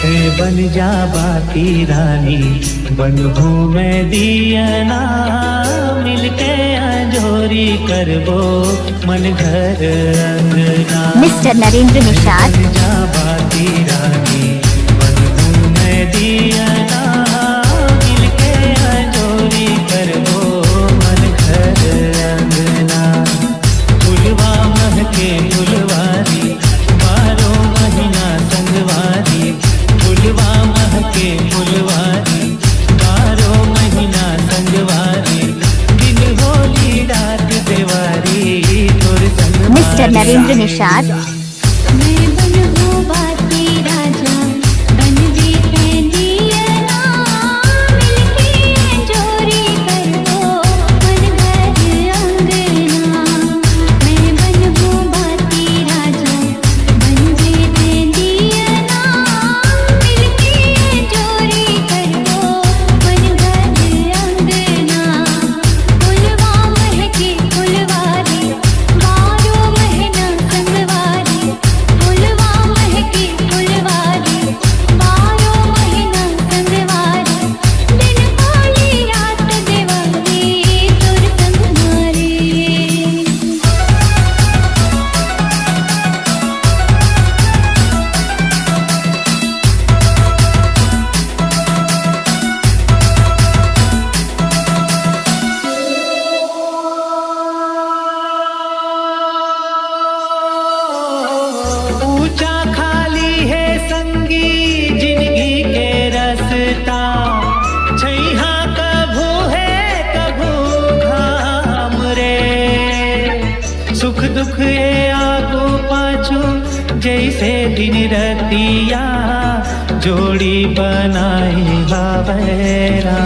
बन जा बाकी रानी बनभू में दियना मिलके अंजोरी करबो मन घर अंगना। मिस्टर नरेंद्र निषाद। बन जा बाकी रानी बनभू में दियना मिलके अंजोरी करबो मन घर अंगना। फुलवा महके फुलवारी बारो महीना संगवारी। फुलवा महके फुलवारी बारो महीना संगवारी। दिन होली रात देवारी तोर संग। मिस्टर नरेंद्र निषाद। ऊंचा खाली है संगी जिंदगी के रास्ता। छैहा कभू है कभू घाम रे। सुख दुख ये आगू पाछू जैसे दिन रतिया जोड़ी बनाई बाबेरा।